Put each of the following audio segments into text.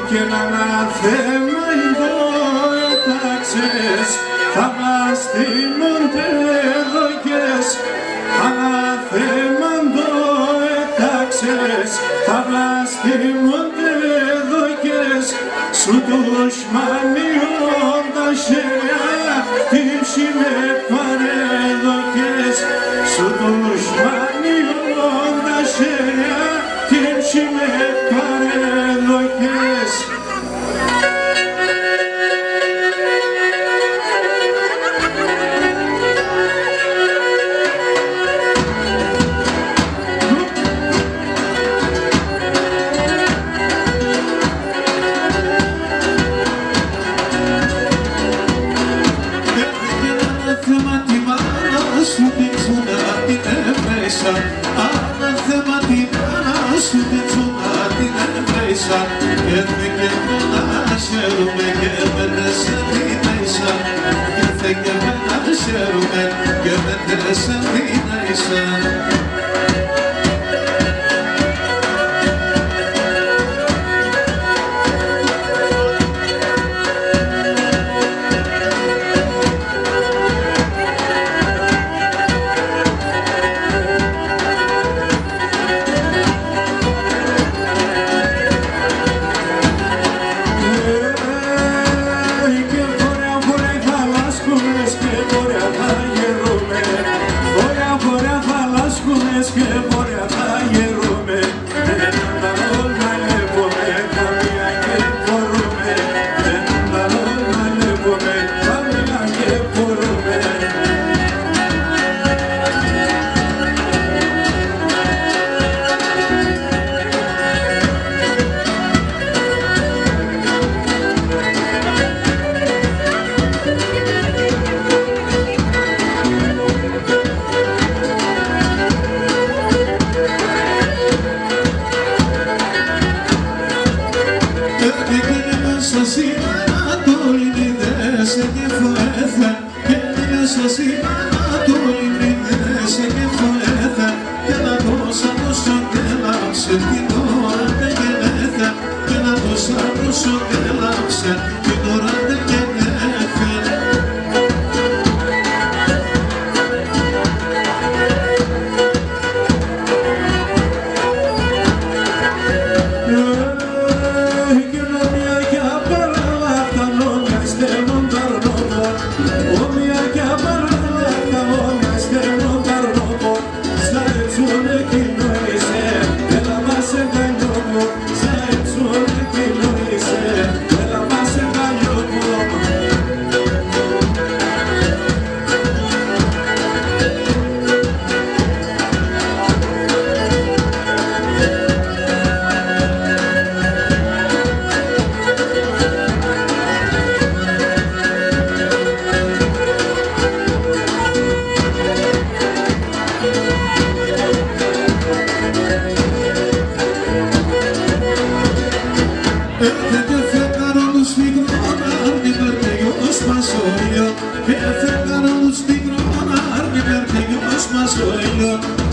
και ένα θέμα εντάξες, θα βλαστήμονται δοκές. Αναθέμα εντάξες, θα βλαστήμονται δοκές. Σου δουσμανιών τα χέρια, τύψη με παρεδοκές. Σου δουσμανιών τα χέρια, τύψη με παρεδοκές. Ανάθεμα τη μάνα σου την τσούνα την έμβρεσα. Έρθε και με να χαίρομαι και με τέσσερα την ίσα. Έρθε και με να χαίρομαι και με τέσσερα την ίσα. Και βόρεια θα γερούμε, δεν τα όλα λέπουμε, καμία και μπορούμε. Δεν τα όλα λέπουμε, καμία και μπορούμε.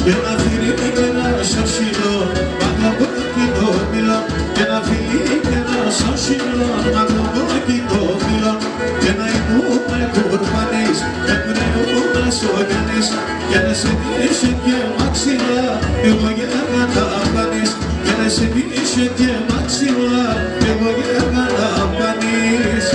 Και να φύγει και να σωσιλώ, μαγνωμπό και το μιλώ. Και να φύγει και να σωσιλώ, μαγνωμπό και το μιλώ. Και να ηνούμε κουρπανείς, να πνεούμε σογιανείς. Και να σε πείσω και μαξιλά, εγώ για να πάνεις. Και να σε πείσω και μαξιλά, εγώ για να πάνεις.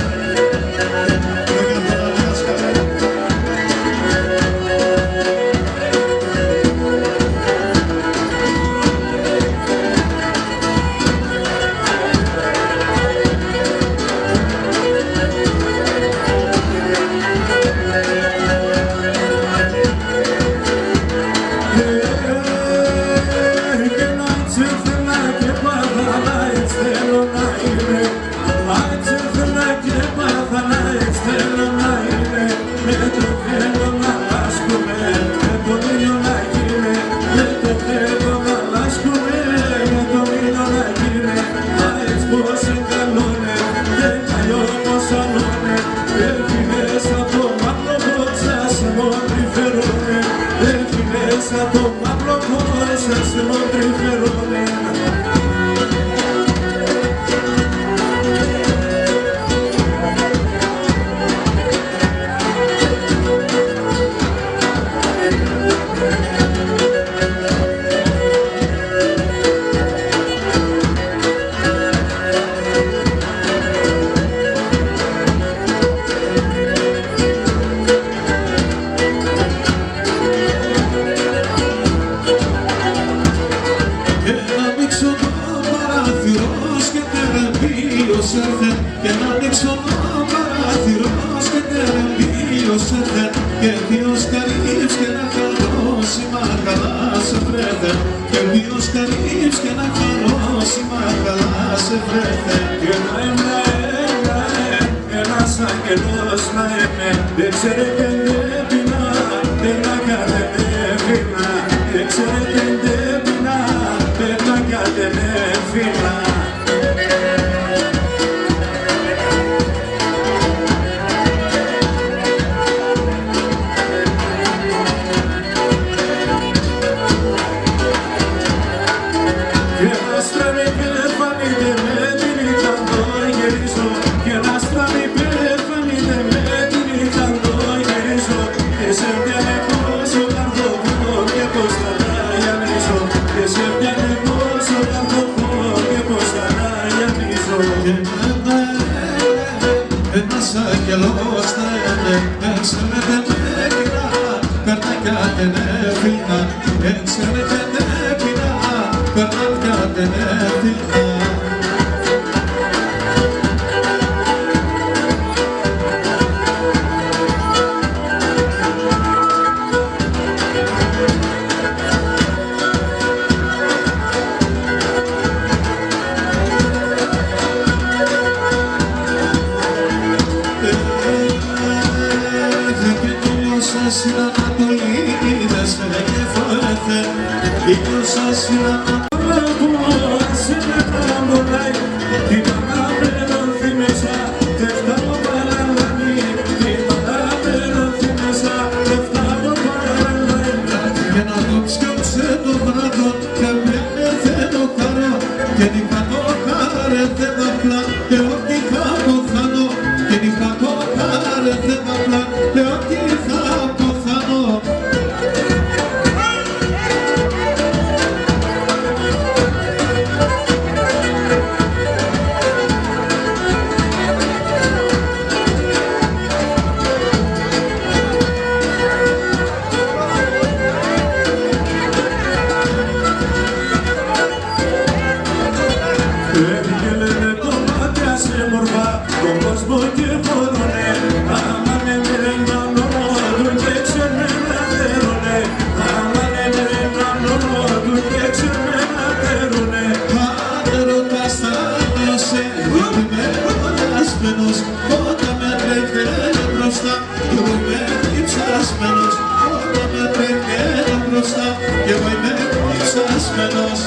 Και να ήθελα και πάντα να ήθελα. ήλιος έρθε και να ανοίξω το παράθυρος και ήλιος έρθε και ποιος καρύψ και να χαρώσιμα καλά σε βρέθε και ποιος καρύψ και να χαρώσιμα καλά σε βρέθε και να είμαι ένας αγγελός να είμαι δεν ξέρετε δεν πεινά δεν να κατεβαίνα δεν ξέρετε δεν πεινά δεν να κατεβαίνα Ένας αγγελός θα είναι, έξερετε με κοινά, περνάει την έφυλα, έξερετε με κοινά, περνάει την έφυλα. Στην Ανατολή είδες με φόθε, ήλιος στην Ανατολή και να το ψιώξε το βράδο και απένε το χαρό και νυχα το χαρέθε απλά και όχι θα αποθάνω και νυχα το χαρέθε απλά και όχι θα αποθάνω. Όταν με τρέχαινε μπροστά κι εγώ είμαι διψασμένος. Όταν με τρέχαινε μπροστά κι εγώ είμαι διψασμένος.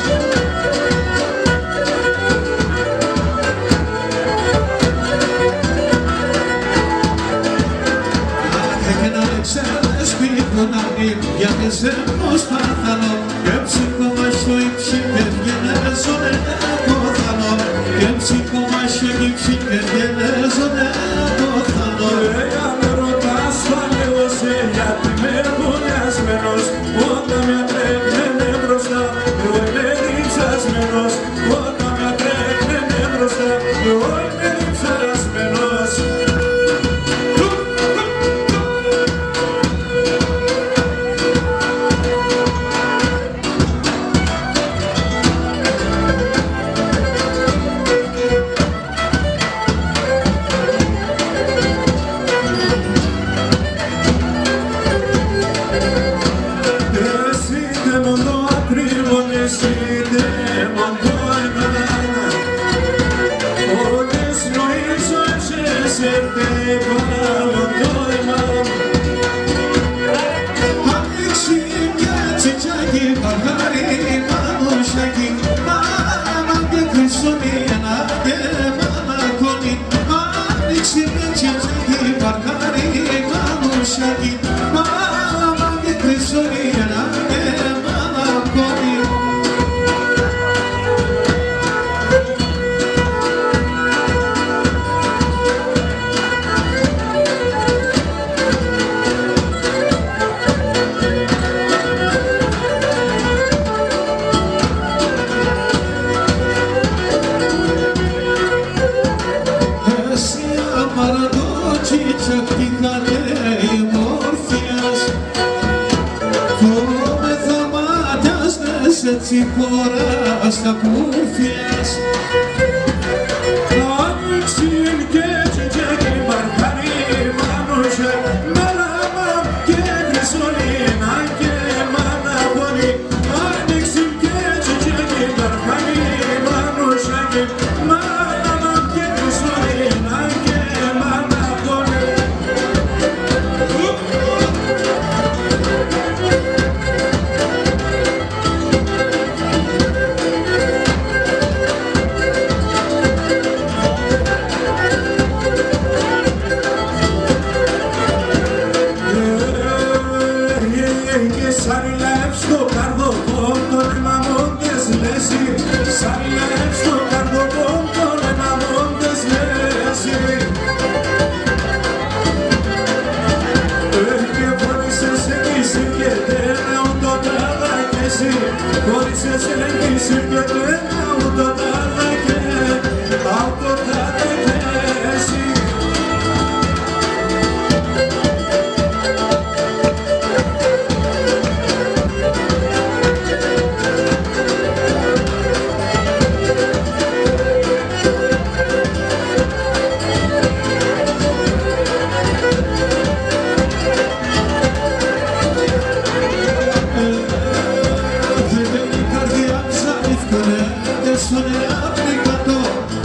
Και να ξέρεις πικρονάρι γιατί σε προσπαθάνω και ψυχόμα στο ύψη και βγαίνε ζωνε το θανό και ψυχόμα στο ύψη και βγαίνε ζωνε το θανό. Αν με ρωτάς θα λέω σε γιατί είμαι κολλιασμένος όταν με τρέχαινε μπροστά εγώ είμαι διψασμένος όταν με τρέχαινε μπροστά εγώ είμαι διψασμένος. Έτσι χωράς τα κούφιας.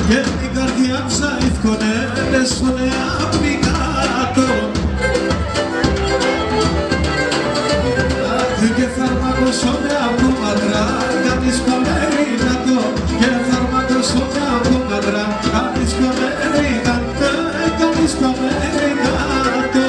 και την καρδιά ψάιθκονε σφωνε απ' την κάτω. Και φαρμακοσόνε απ' το μαντρά κάνεις παμέρι κάτω και φαρμακοσόνε απ' το μαντρά κάνεις παμέρι κάτω, κάνεις παμέρι κάτω.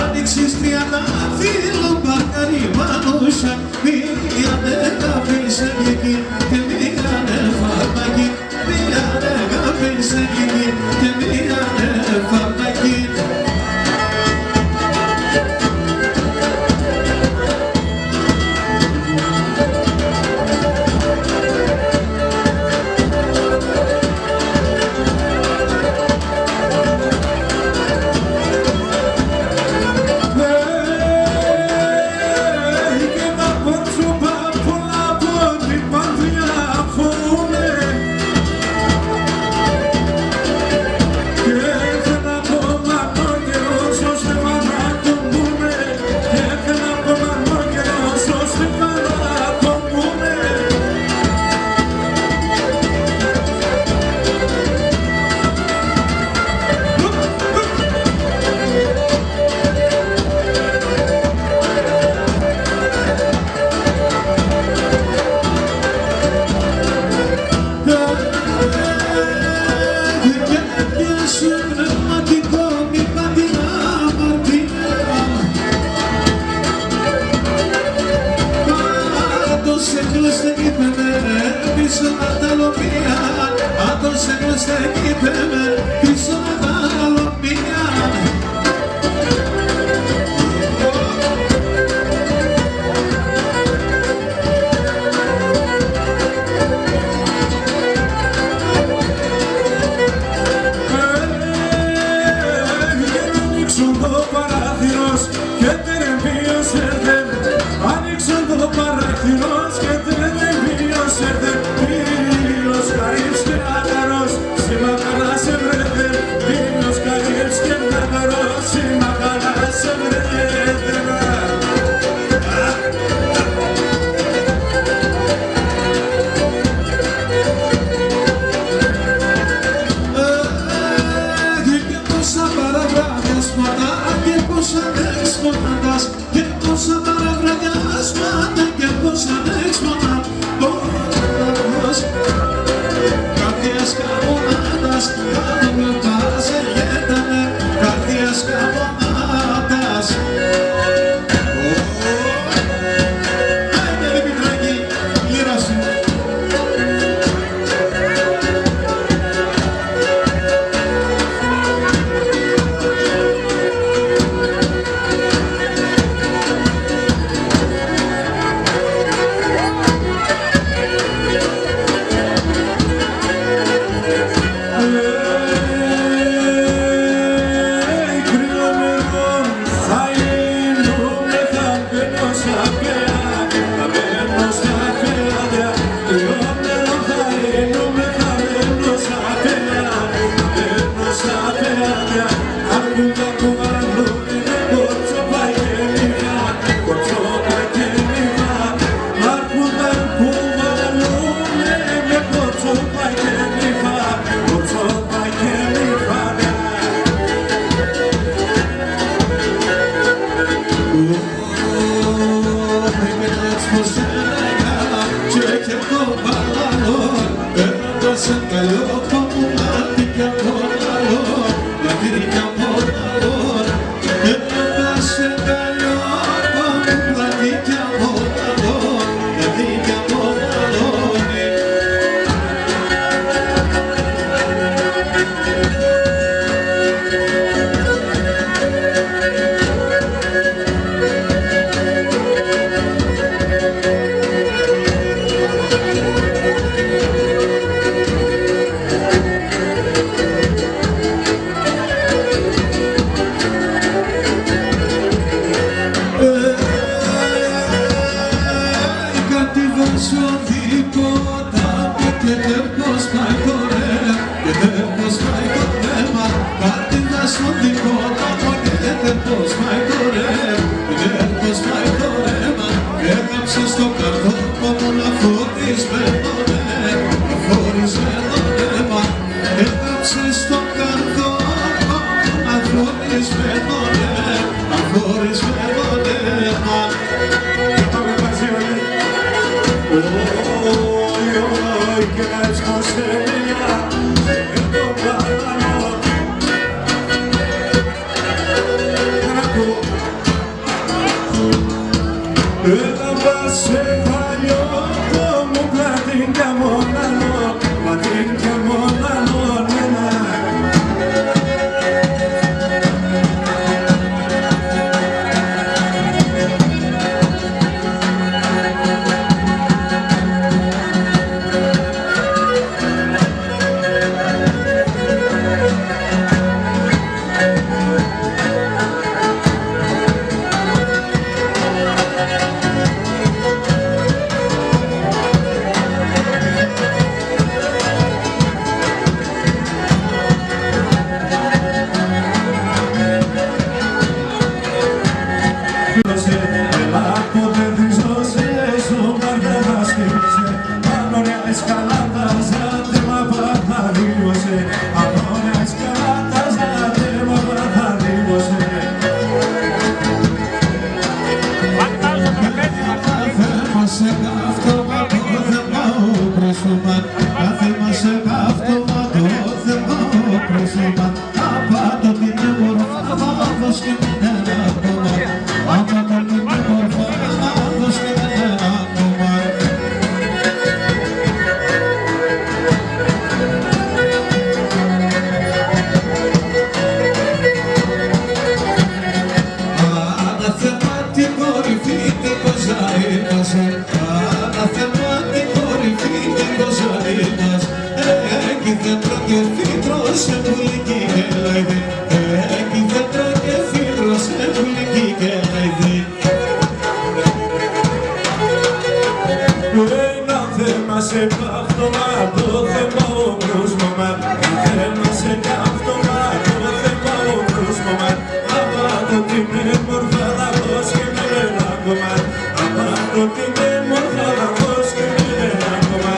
Άνοιξες τριαντάφυλλο μπαρκάρι μανούσα, πήγανε καπίσε εκεί και πήγανε φαρμακή, πήγανε καπίσε εκεί και πήγανε φαρμακή. Και τα πότσου πολλά από την παντριά σε καλώ παπουλάτι κι από λαλό, λατήρι κι από λαλό. Έλα σε καλώ παπουλάτι κι από λαλό, λατήρι κι από λαλό. Στο καρδόπο μου να φορισμένο αίμα, έγραψε στο καρδόπο να φορισμένο αίμα. Πάμε μαζί όλοι. Όι, όι, και να έσχωσε μια εδώ παραλώ. Δεν ακούω. Σε παλιό το μου πλατήν κι αμόναλο, πλατήν κι αμόναλο, σε πάχτωμα το θέμα ο κρούσμωμα. Θέλω σε καύτωμα το θέμα ο κρούσμωμα. Απάτω την έμορφα θα πως και με ένα κομμά. Απάτω την έμορφα θα πως και με ένα κομμά.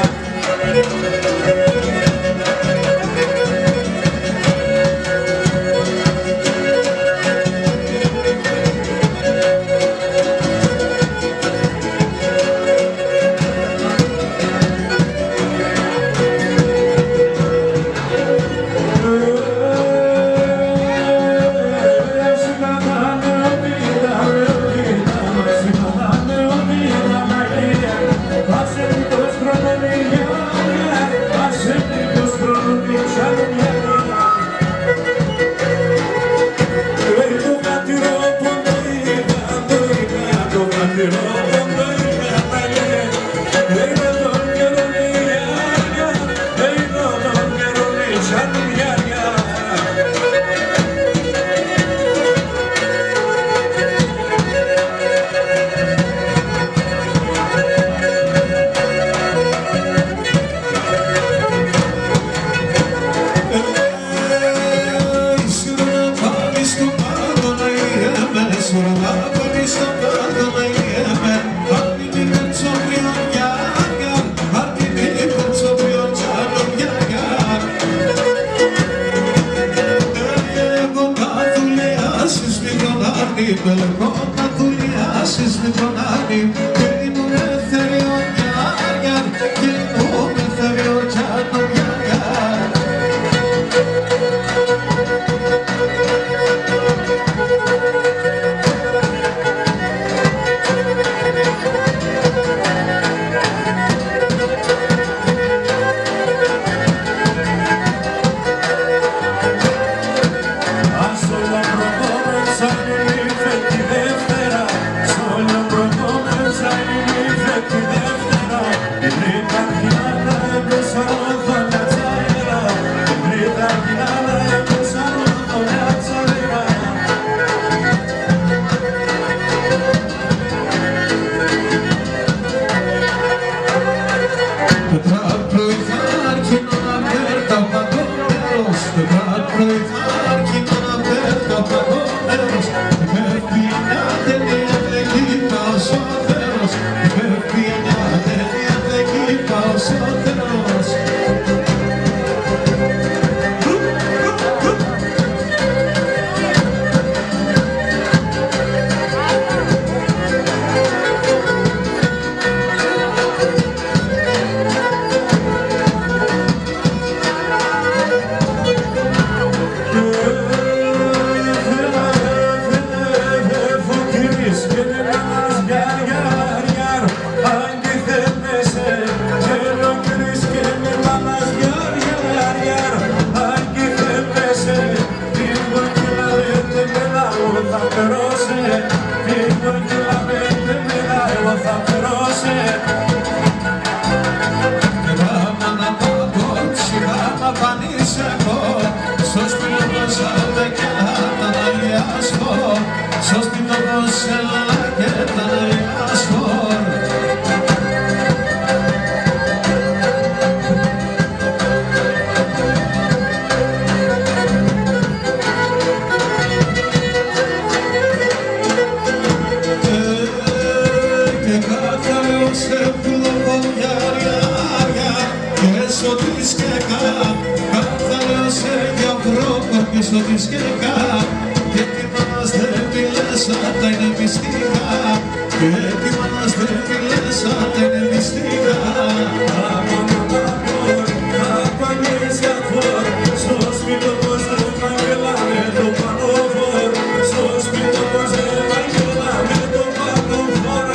περισσότερος. Στο δισκέκα και ετοιμάς δεν μιλές, τα είναι μυστικά. Και ετοιμάς δεν μιλές, τα είναι μυστικά. Στο σπίτι πως δεν μαγελάνε το πανοφόρ. Στο σπίτι πως δεν μαγελάνε το πανοφόρ.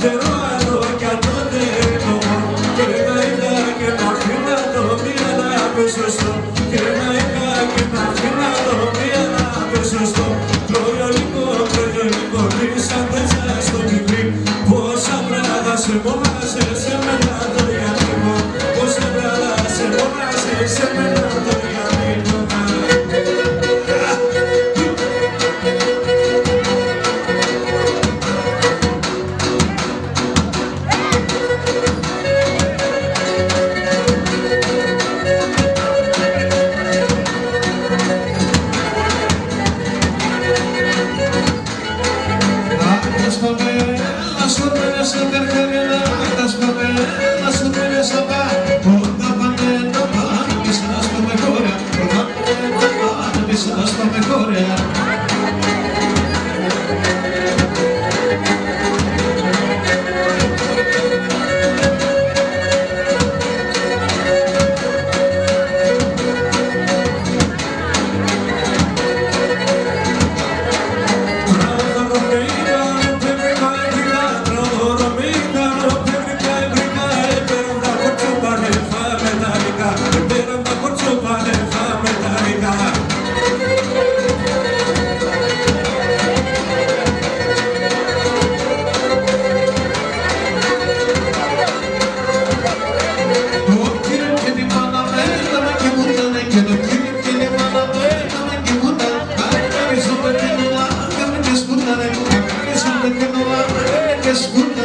Τερουάνο κι ατότελο και να είδα και να αφήνα το μία να πέσω στο και να είδα και να αφήνα το μία να πέσω στο κλώριο λίγο, σαν τέτσια στο μικρή πόσα πράγματα σε μόνασε σε μένα το διαδικό πόσα πράγματα σε μόνασε σε μένα το διαδικό. Escuta